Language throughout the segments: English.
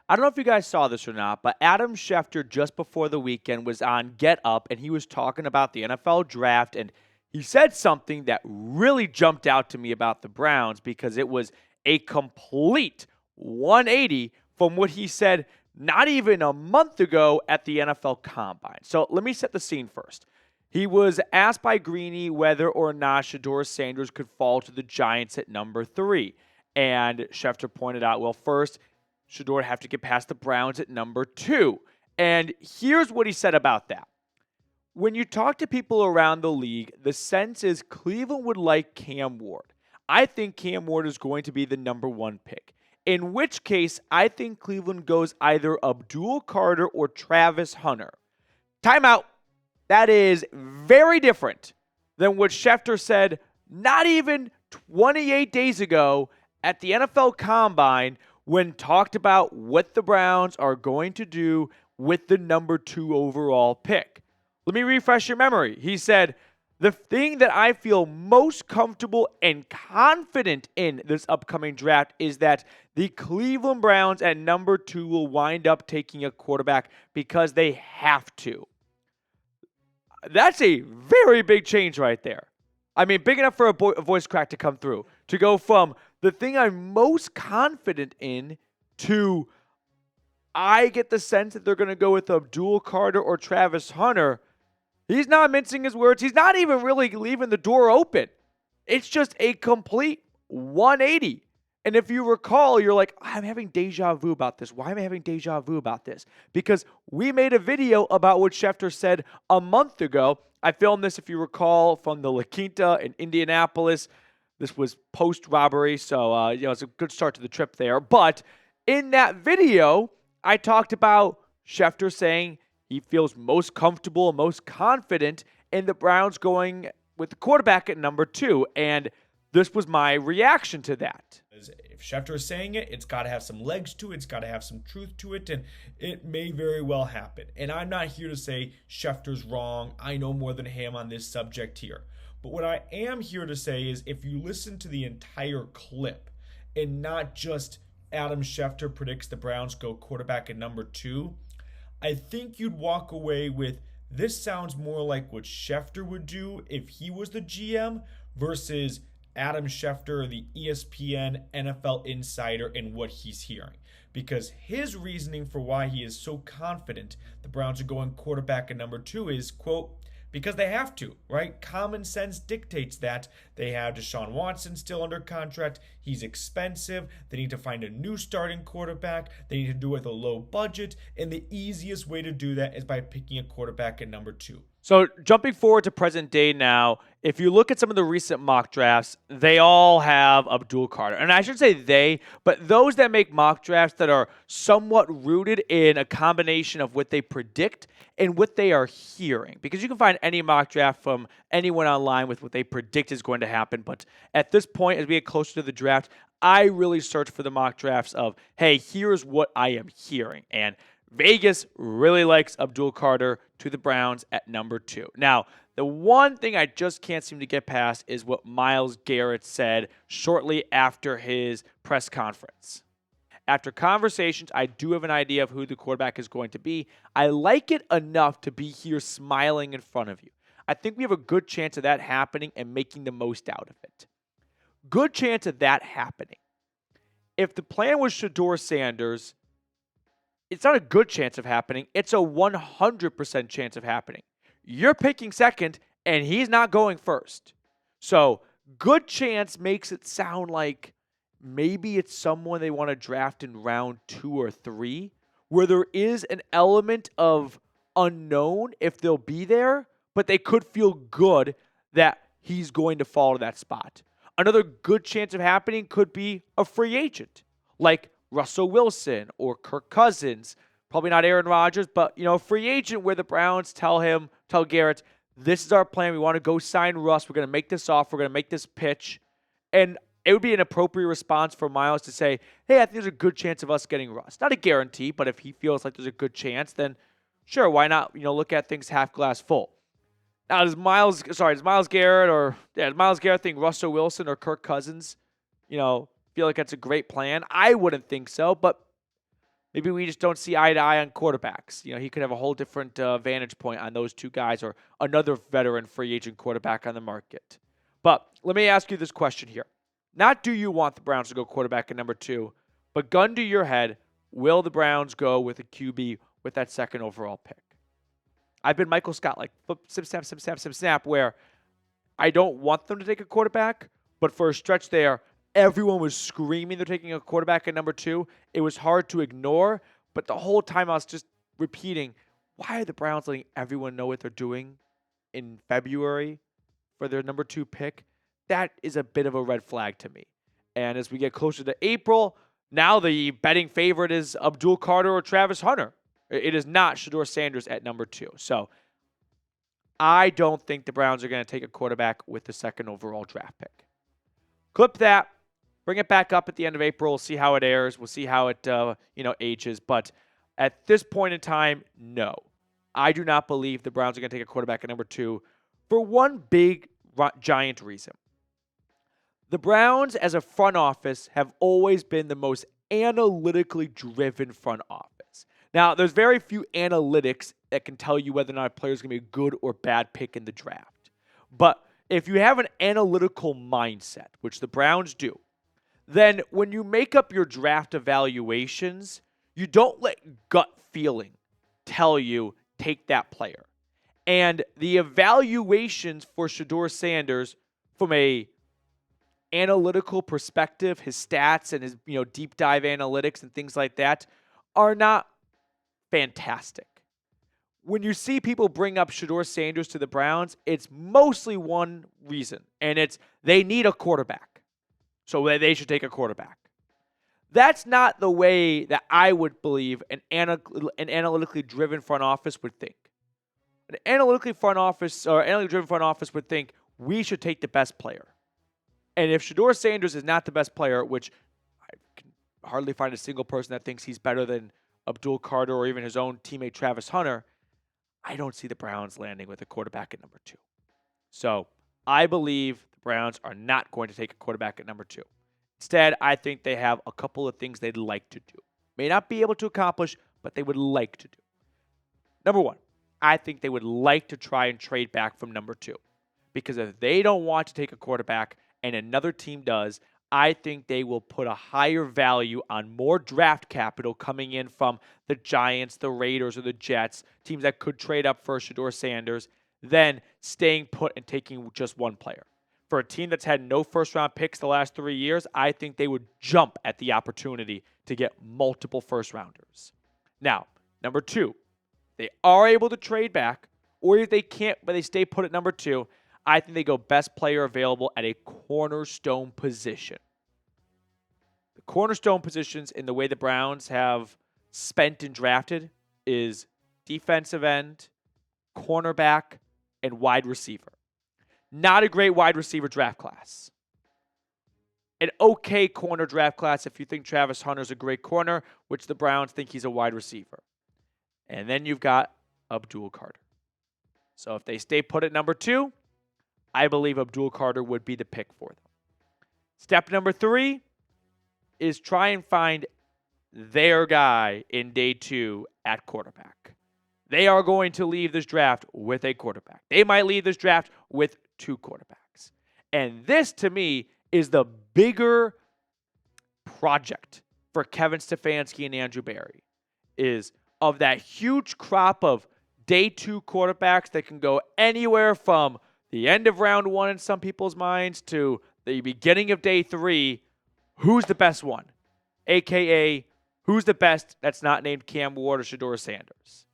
I don't know if you guys saw this or not, but Adam Schefter just before the weekend was on Get Up and he was talking about the NFL draft and he said something that really jumped out to me about the Browns because it was a complete 180 from what he said not even a month ago at the NFL Combine. So let me set the scene first. He was asked by Greeny whether or not Shedeur Sanders could fall to the Giants at number 3. And Schefter pointed out, well, first, Shedeur would have to get past the Browns at number 2. And here's what he said about that. When you talk to people around the league, the sense is Cleveland would like Cam Ward. I think Cam Ward is going to be the number 1 pick. In which case, I think Cleveland goes either Abdul Carter or Travis Hunter. Timeout. That is very different than what Schefter said not even 28 days ago at the NFL Combine when talked about what the Browns are going to do with the number 2 overall pick. Let me refresh your memory. He said, the thing that I feel most comfortable and confident in this upcoming draft is that the Cleveland Browns at number 2 will wind up taking a quarterback because they have to. That's a very big change right there. I mean, big enough for a voice crack to come through. To go from the thing I'm most confident in to I get the sense that they're going to go with Abdul Carter or Travis Hunter. He's not mincing his words. He's not even really leaving the door open. It's just a complete 180. And if you recall, you're like, I'm having deja vu about this. Why am I having deja vu about this? Because we made a video about what Schefter said a month ago. I filmed this, if you recall, from the La Quinta in Indianapolis. This was post-robbery, so it's a good start to the trip there. But in that video, I talked about Schefter saying he feels most comfortable and most confident in the Browns going with the quarterback at number 2. And this was my reaction to that. If Schefter is saying it, it's got to have some legs to it. It's got to have some truth to it, and it may very well happen. And I'm not here to say Schefter's wrong. I know more than him on this subject here. But what I am here to say is if you listen to the entire clip and not just Adam Schefter predicts the Browns go quarterback at number 2, I think you'd walk away with this sounds more like what Schefter would do if he was the GM versus Adam Schefter, the ESPN NFL insider, and what he's hearing. Because his reasoning for why he is so confident the Browns are going quarterback at number 2 is, quote, because they have to, right? Common sense dictates that. They have Deshaun Watson still under contract. He's expensive. They need to find a new starting quarterback. They need to do it with a low budget. And the easiest way to do that is by picking a quarterback at number 2. So jumping forward to present day now, if you look at some of the recent mock drafts, they all have Abdul Carter. And I should say they, but those that make mock drafts that are somewhat rooted in a combination of what they predict and what they are hearing. Because you can find any mock draft from anyone online with what they predict is going to happen. But at this point, as we get closer to the draft, I really search for the mock drafts of, hey, here's what I am hearing. And Vegas really likes Abdul Carter to the Browns at number 2. Now, the one thing I just can't seem to get past is what Myles Garrett said shortly after his press conference. After conversations, I do have an idea of who the quarterback is going to be. I like it enough to be here smiling in front of you. I think we have a good chance of that happening and making the most out of it. Good chance of that happening. If the plan was Shedeur Sanders, it's not a good chance of happening. It's a 100% chance of happening. You're picking second, and he's not going first. So, good chance makes it sound like maybe it's someone they want to draft in round 2 or 3, where there is an element of unknown if they'll be there, but they could feel good that he's going to fall to that spot. Another good chance of happening could be a free agent, like Russell Wilson or Kirk Cousins. Probably not Aaron Rodgers, but, a free agent where the Browns tell Garrett, this is our plan. We want to go sign Russ. We're going to make this offer. We're going to make this pitch. And it would be an appropriate response for Myles to say, hey, I think there's a good chance of us getting Russ. Not a guarantee, but if he feels like there's a good chance, then sure, why not, look at things half glass full. Now, does Myles Garrett think Russell Wilson or Kirk Cousins, feel like that's a great plan? I wouldn't think so, but maybe we just don't see eye to eye on quarterbacks. He could have a whole different vantage point on those two guys or another veteran free agent quarterback on the market. But let me ask you this question here. Not do you want the Browns to go quarterback at number 2, but gun to your head, will the Browns go with a QB with that second overall pick? I've been Michael Scott, like snap, where I don't want them to take a quarterback, but for a stretch there, everyone was screaming they're taking a quarterback at number 2. It was hard to ignore, but the whole time I was just repeating, why are the Browns letting everyone know what they're doing in February for their number 2 pick? That is a bit of a red flag to me. And as we get closer to April, now the betting favorite is Abdul Carter or Travis Hunter. It is not Shedeur Sanders at number 2. So I don't think the Browns are going to take a quarterback with the second overall draft pick. Clip that. Bring it back up at the end of April. We'll see how it airs. We'll see how it ages. But at this point in time, no. I do not believe the Browns are going to take a quarterback at number 2 for one big, giant reason. The Browns, as a front office, have always been the most analytically driven front office. Now, there's very few analytics that can tell you whether or not a player is going to be a good or bad pick in the draft. But if you have an analytical mindset, which the Browns do, then when you make up your draft evaluations, you don't let gut feeling tell you take that player. And the evaluations for Shedeur Sanders from a analytical perspective, his stats and his deep dive analytics and things like that are not fantastic. When you see people bring up Shedeur Sanders to the Browns, it's mostly one reason, and it's they need a quarterback. So they should take a quarterback. That's not the way that I would believe an analytically driven front office would think. An analytically driven front office would think we should take the best player. And if Shedeur Sanders is not the best player, which I can hardly find a single person that thinks he's better than Abdul Carter or even his own teammate Travis Hunter, I don't see the Browns landing with a quarterback at number 2. So I believe the Browns are not going to take a quarterback at number 2. Instead, I think they have a couple of things they'd like to do. May not be able to accomplish, but they would like to do. Number 1, I think they would like to try and trade back from number 2. Because if they don't want to take a quarterback and another team does, I think they will put a higher value on more draft capital coming in from the Giants, the Raiders, or the Jets, teams that could trade up for Shedeur Sanders, than staying put and taking just one player. For a team that's had no first-round picks the last 3 years, I think they would jump at the opportunity to get multiple first-rounders. Now, number 2, they are able to trade back, or if they can't, but they stay put at number 2, I think they go best player available at a cornerstone position. The cornerstone positions in the way the Browns have spent and drafted is defensive end, cornerback, and wide receiver. Not a great wide receiver draft class. An okay corner draft class if you think Travis Hunter's a great corner, which the Browns think he's a wide receiver. And then you've got Abdul Carter. So if they stay put at number 2, I believe Abdul Carter would be the pick for them. Step number 3 is try and find their guy in day 2 at quarterback. They are going to leave this draft with a quarterback. They might leave this draft with 2 quarterbacks. And this, to me, is the bigger project for Kevin Stefanski and Andrew Berry, is of that huge crop of day 2 quarterbacks that can go anywhere from the end of round 1 in some people's minds to the beginning of day 3, who's the best one? AKA, who's the best that's not named Cam Ward or Shedeur Sanders?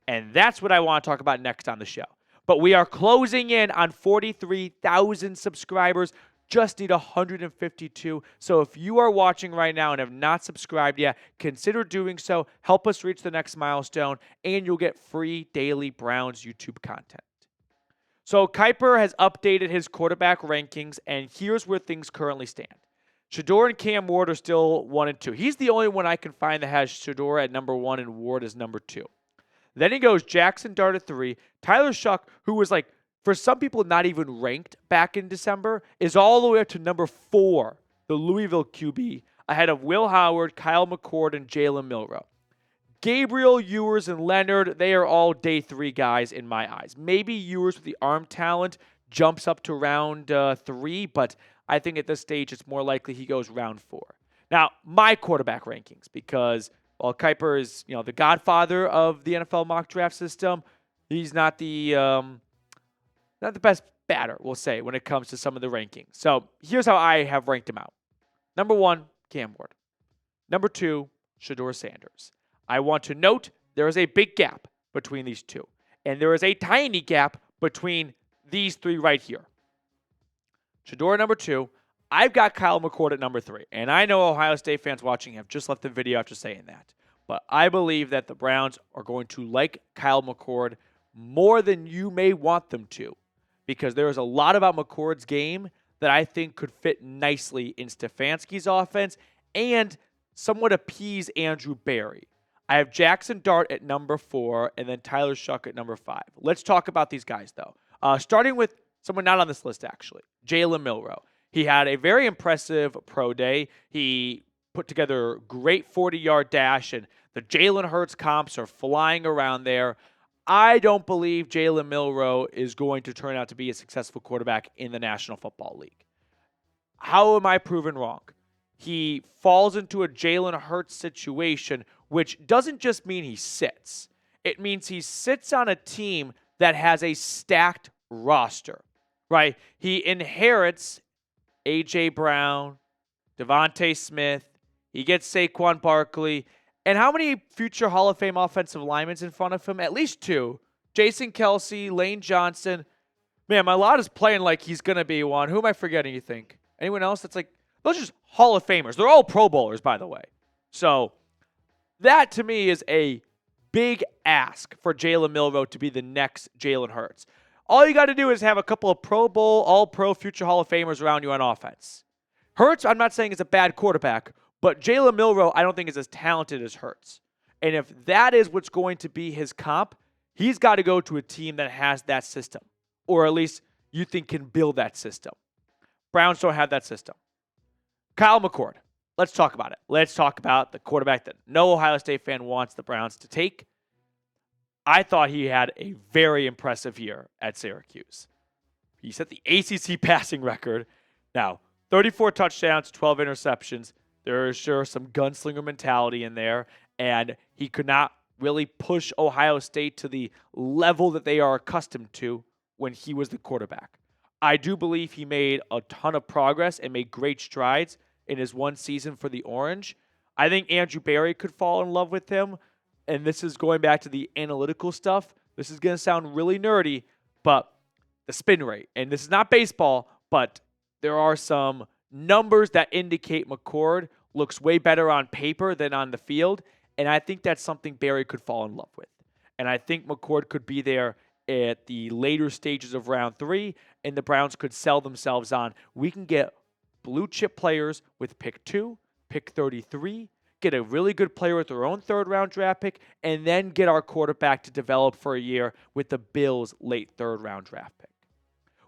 And that's what I want to talk about next on the show. But we are closing in on 43,000 subscribers. Just need 152. So if you are watching right now and have not subscribed yet, consider doing so. Help us reach the next milestone, and you'll get free daily Browns YouTube content. So Kiper has updated his quarterback rankings, and here's where things currently stand. Shedeur and Cam Ward are still 1 and 2. He's the only one I can find that has Shedeur at number 1 and Ward as number 2. Then he goes Jaxson Dart at 3. Tyler Shough, who was for some people not even ranked back in December, is all the way up to number 4, the Louisville QB, ahead of Will Howard, Kyle McCord, and Jalen Milroe. Gabriel, Ewers, and Leonard, they are all day 3 guys in my eyes. Maybe Ewers with the arm talent jumps up to round 3, but I think at this stage it's more likely he goes round 4. Now, my quarterback rankings, because while Kiper is the godfather of the NFL mock draft system, he's not the best batter, we'll say, when it comes to some of the rankings. So here's how I have ranked him out. Number 1, Cam Ward. Number 2, Shedeur Sanders. I want to note there is a big gap between these two, and there is a tiny gap between these 3 right here. Shedeur number 2. I've got Kyle McCord at number 3, and I know Ohio State fans watching have just left the video after saying that, but I believe that the Browns are going to like Kyle McCord more than you may want them to, because there is a lot about McCord's game that I think could fit nicely in Stefanski's offense and somewhat appease Andrew Berry. I have Jaxson Dart at number 4 and then Tyler Shough at number 5. Let's talk about these guys, though. Starting with someone not on this list, actually, Jalen Milroe. He had a very impressive pro day. He put together a great 40-yard dash, and the Jalen Hurts comps are flying around there. I don't believe Jalen Milroe is going to turn out to be a successful quarterback in the National Football League. How am I proven wrong? He falls into a Jalen Hurts situation, which doesn't just mean he sits. It means he sits on a team that has a stacked roster, right? He inherits A.J. Brown, Devontae Smith. He gets Saquon Barkley. And how many future Hall of Fame offensive linemen in front of him? At least 2. Jason Kelsey, Lane Johnson. Man, my lot is playing like he's going to be one. Who am I forgetting, you think? Anyone else that's like, those are just Hall of Famers. They're all Pro Bowlers, by the way. So that, to me, is a big ask for Jalen Milroe to be the next Jalen Hurts. All you got to do is have a couple of Pro Bowl, All-Pro, future Hall of Famers around you on offense. Hurts, I'm not saying is a bad quarterback, but Jalen Milroe, I don't think is as talented as Hurts. And if that is what's going to be his comp, he's got to go to a team that has that system, or at least you think can build that system. Browns don't have that system. Kyle McCord. Let's talk about it. Let's talk about the quarterback that no Ohio State fan wants the Browns to take. I thought he had a very impressive year at Syracuse. He set the ACC passing record. Now, 34 touchdowns, 12 interceptions. There is sure some gunslinger mentality in there, and he could not really push Ohio State to the level that they are accustomed to when he was the quarterback. I do believe he made a ton of progress and made great strides in his one season for the Orange. I think Andrew Berry could fall in love with him, and this is going back to the analytical stuff. This is going to sound really nerdy, but the spin rate, and this is not baseball, but there are some numbers that indicate McCord looks way better on paper than on the field, and I think that's something Berry could fall in love with. And I think McCord could be there at the later stages of round 3, and the Browns could sell themselves on, we can get blue chip players with pick 2, pick 33, get a really good player with their own 3rd-round draft pick, and then get our quarterback to develop for a year with the Bills' late 3rd-round draft pick.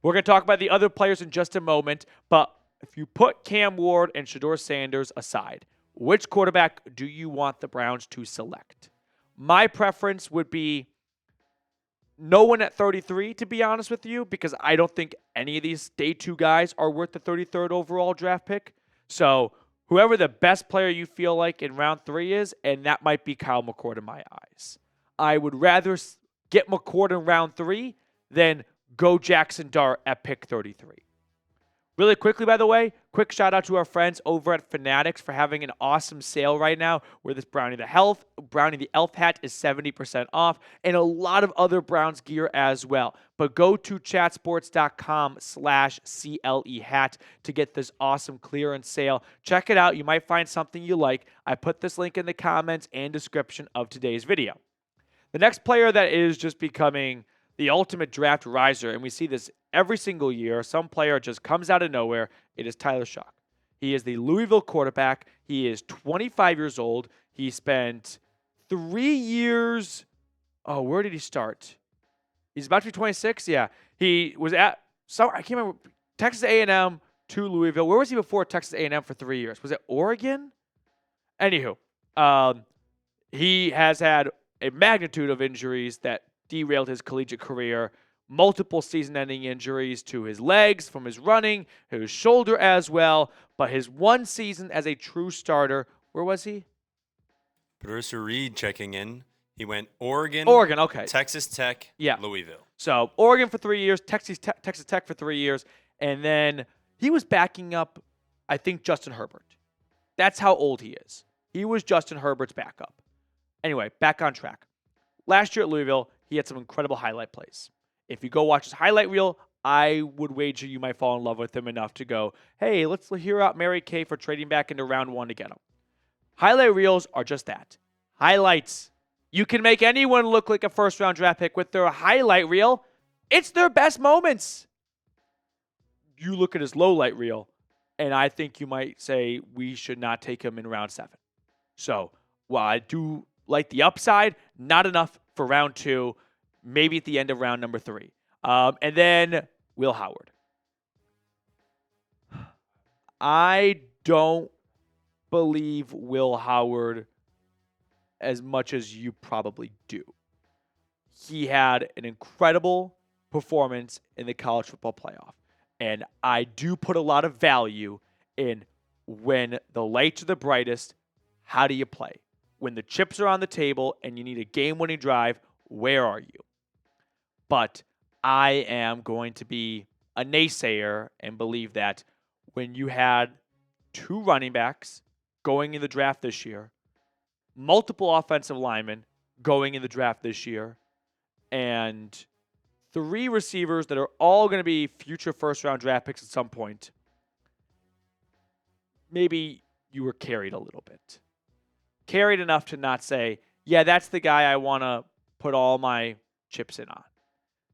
We're going to talk about the other players in just a moment, but if you put Cam Ward and Shedeur Sanders aside, which quarterback do you want the Browns to select? My preference would be no one at 33, to be honest with you, because I don't think any of these day 2 guys are worth the 33rd overall draft pick. So whoever the best player you feel like in round 3 is, and that might be Kyle McCord in my eyes. I would rather get McCord in round 3 than go Jaxson Dart at pick 33. Really quickly, by the way, quick shout out to our friends over at Fanatics for having an awesome sale right now where this Brownie the Elf hat is 70% off and a lot of other Browns gear as well. But go to chatsports.com/CLE hat to get this awesome clearance sale. Check it out. You might find something you like. I put this link in the comments and description of today's video. The next player that is just becoming the ultimate draft riser, and we see this every single year. Some player just comes out of nowhere. It is Tyler Shough. He is the Louisville quarterback. He is 25 years old. He spent 3 years. Oh, where did he start? He's about to be 26. Yeah, he was at I can't remember, Texas A&M to Louisville. Where was he before Texas A&M for 3 years? Was it Oregon? Anywho, He has had a magnitude of injuries that derailed his collegiate career, multiple season-ending injuries to his legs from his running, his shoulder as well, but his one season as a true starter, where was he? Producer Reed checking in. He went Oregon, Okay. Texas Tech, Yeah. Louisville. So Oregon for 3 years, Texas Tech for 3 years, and then he was backing up, I think, Justin Herbert. That's how old he is. He was Justin Herbert's backup. Anyway, back on track. Last year at Louisville, he had some incredible highlight plays. If you go watch his highlight reel, I would wager you might fall in love with him enough to go, hey, let's hear out Mary Kay for trading back into round 1 to get him. Highlight reels are just that. Highlights. You can make anyone look like a first-round draft pick with their highlight reel. It's their best moments. You look at his low-light reel, and I think you might say we should not take him in round 7. So, while I do like the upside, not enough for round 2, maybe at the end of round number 3. And then Will Howard. I don't believe Will Howard as much as you probably do. He had an incredible performance in the college football playoff. And I do put a lot of value in when the lights are the brightest, how do you play? When the chips are on the table and you need a game-winning drive, where are you? But I am going to be a naysayer and believe that when you had 2 running backs going in the draft this year, multiple offensive linemen going in the draft this year, and 3 receivers that are all going to be future first-round draft picks at some point, maybe you were carried a little bit. Carried enough to not say, yeah, that's the guy I want to put all my chips in on.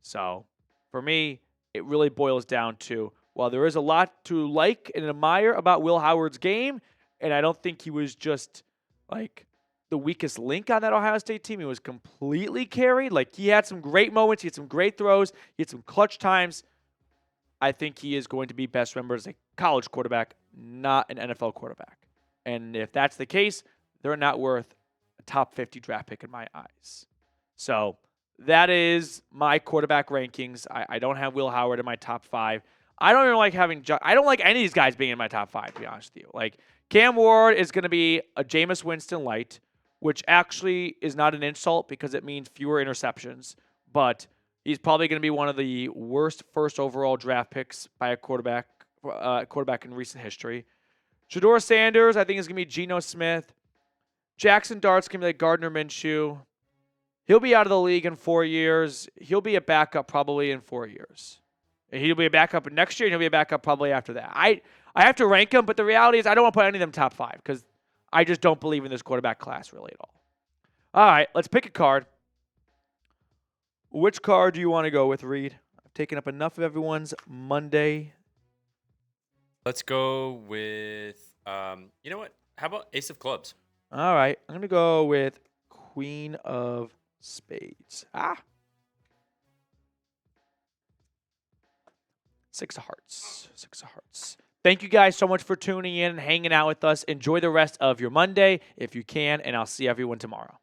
So, for me, it really boils down to, while there is a lot to like and admire about Will Howard's game, and I don't think he was just, like, the weakest link on that Ohio State team. He was completely carried. Like, he had some great moments. He had some great throws. He had some clutch times. I think he is going to be best remembered as a college quarterback, not an NFL quarterback. And if that's the case, they're not worth a top 50 draft pick in my eyes. So that is my quarterback rankings. I don't have Will Howard in my top 5. I don't even like I don't like any of these guys being in my top 5, to be honest with you. Like, Cam Ward is going to be a Jameis Winston light, which actually is not an insult because it means fewer interceptions. But he's probably going to be one of the worst first overall draft picks by a quarterback in recent history. Shedeur Sanders, I think, is going to be Geno Smith. Jaxson Dart's going to be like Gardner Minshew. He'll be out of the league in 4 years. He'll be a backup probably in 4 years. And he'll be a backup next year, and he'll be a backup probably after that. I have to rank him, but the reality is I don't want to put any of them top 5 because I just don't believe in this quarterback class really at all. All right, let's pick a card. Which card do you want to go with, Reed? I've taken up enough of everyone's Monday. Let's go with, you know what? How about Ace of Clubs? All right, I'm going to go with Queen of Spades. 6 of Hearts. 6 of Hearts. Thank you guys so much for tuning in and hanging out with us. Enjoy the rest of your Monday if you can, and I'll see everyone tomorrow.